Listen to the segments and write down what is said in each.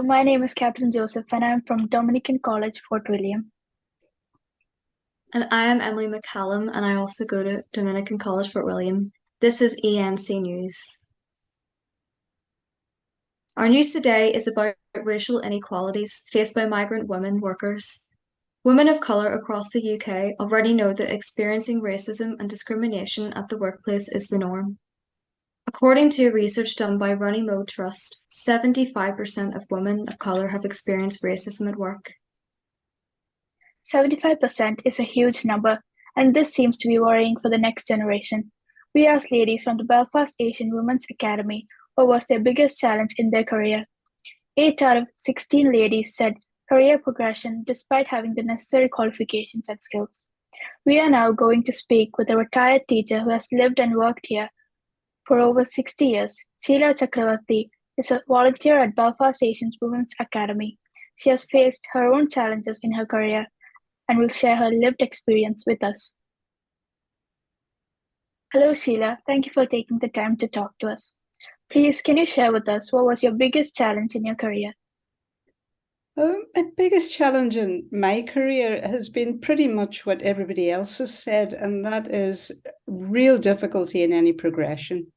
my name is Catherine Joseph, and I'm from Dominican College, Fort William. And I am Emily McCallum, and I also go to Dominican College, Fort William. This is ENC News. Our news today is about racial inequalities faced by migrant women workers. Women of colour across the UK already know that experiencing racism and discrimination at the workplace is the norm. According to research done by Ronnie Mo Trust, 75% of women of colour have experienced racism at work. 75% is a huge number, and this seems to be worrying for the next generation. We asked ladies from the Belfast Asian Women's Academy what was their biggest challenge in their career. 8 out of 16 ladies said career progression despite having the necessary qualifications and skills. We are now going to speak with a retired teacher who has lived and worked here for over 60 years. Sheila Chakravarti is a volunteer at Belfast Asian Women's Academy. She has faced her own challenges in her career and will share her lived experience with us. Hello, Sheila. Thank you for taking the time to talk to us. Please, can you share with us what was your biggest challenge in your career? My biggest challenge in my career has been pretty much what everybody else has said, and that is real difficulty in any progression.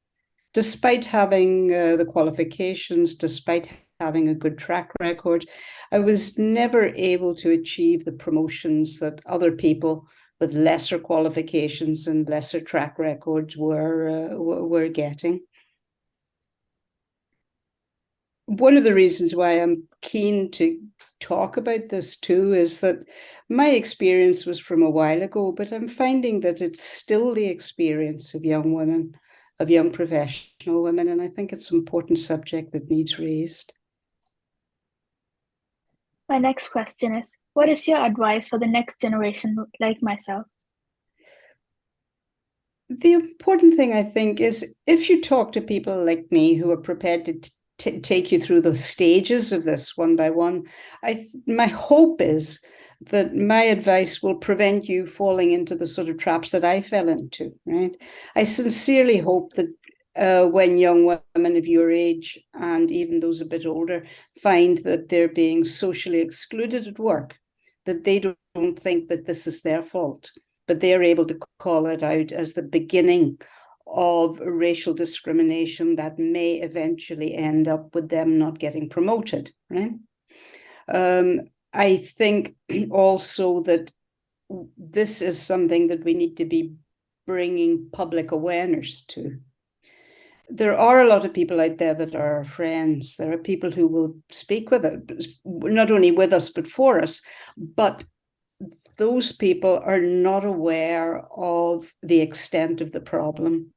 Despite having the qualifications, despite having a good track record, I was never able to achieve the promotions that other people with lesser qualifications and lesser track records were getting. One of the reasons why I'm keen to talk about this too is that my experience was from a while ago, but I'm finding that it's still the experience of young women, of young professional women, and I think it's an important subject that needs raised. My next question is, what is your advice for the next generation like myself? The important thing, I think, is if you talk to people like me who are prepared to take you through the stages of this one by one, my hope is that my advice will prevent you falling into the sort of traps that I fell into, right? I sincerely hope that when young women of your age and even those a bit older find that they're being socially excluded at work, that they don't think that this is their fault, but they're able to call it out as the beginning of racial discrimination that may eventually end up with them not getting promoted, right? I think also that this is something that we need to be bringing public awareness to. There are a lot of people out there that are our friends. There are people who will speak with us, not only with us, but for us. But those people are not aware of the extent of the problem.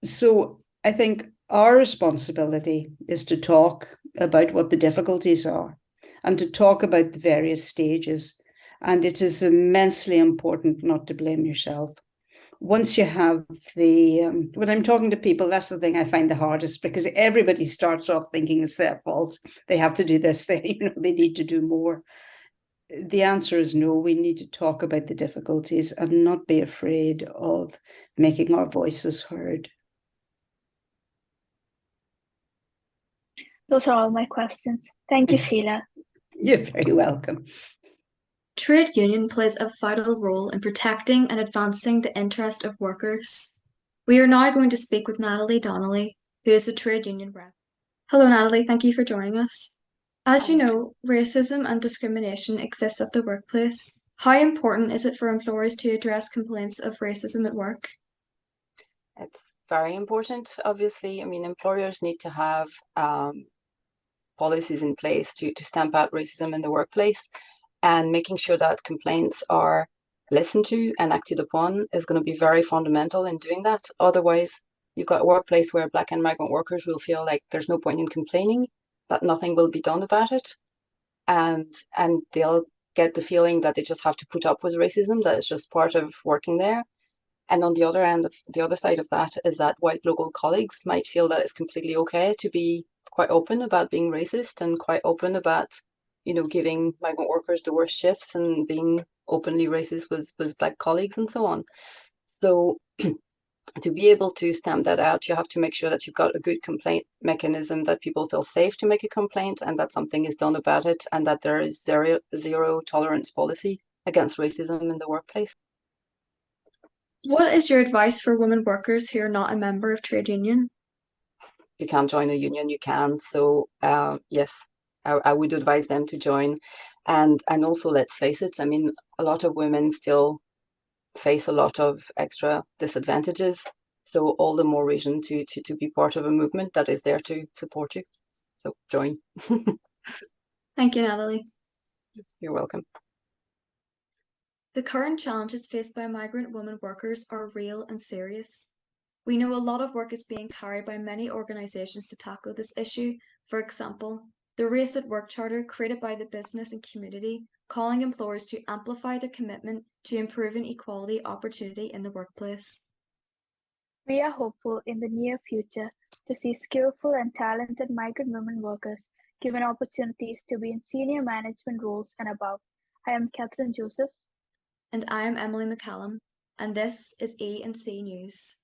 So I think our responsibility is to talk about what the difficulties are and to talk about the various stages. And it is immensely important not to blame yourself. Once you have when I'm talking to people, that's the thing I find the hardest, because everybody starts off thinking it's their fault. They have to do this, they need to do more. The answer is no. We need to talk about the difficulties and not be afraid of making our voices heard. Those are all my questions. Thank you, Sheila. You're very welcome. Trade union plays a vital role in protecting and advancing the interest of workers. We are now going to speak with Natalie Donnelly, who is a trade union rep. Hello, Natalie. Thank you for joining us. As you know, racism and discrimination exists at the workplace. How important is it for employers to address complaints of racism at work? It's very important, obviously. I mean, employers need to have policies in place to stamp out racism in the workplace, and making sure that complaints are listened to and acted upon is going to be very fundamental in doing that. Otherwise, you've got a workplace where Black and migrant workers will feel like there's no point in complaining, that nothing will be done about it, and they'll get the feeling that they just have to put up with racism, that it's just part of working there. And on the other end, the other side of that is that white local colleagues might feel that it's completely okay to be quite open about being racist and quite open about, giving migrant workers the worst shifts and being openly racist with Black colleagues and so on. So to be able to stamp that out, you have to make sure that you've got a good complaint mechanism, that people feel safe to make a complaint, and that something is done about it, and that there is zero tolerance policy against racism in the workplace. What is your advice for women workers who are not a member of trade union? You can't join a union, you can. So yes, I would advise them to join. And also, let's face it, I mean, a lot of women still face a lot of extra disadvantages. So all the more reason to be part of a movement that is there to support you. So join. Thank you, Natalie. You're welcome. The current challenges faced by migrant women workers are real and serious. We know a lot of work is being carried by many organisations to tackle this issue. For example, the Race at Work Charter created by the business and community, calling employers to amplify their commitment to improving equality opportunity in the workplace. We are hopeful in the near future to see skillful and talented migrant women workers given opportunities to be in senior management roles and above. I am Catherine Joseph. And I am Emily McCallum, and this is E&C News.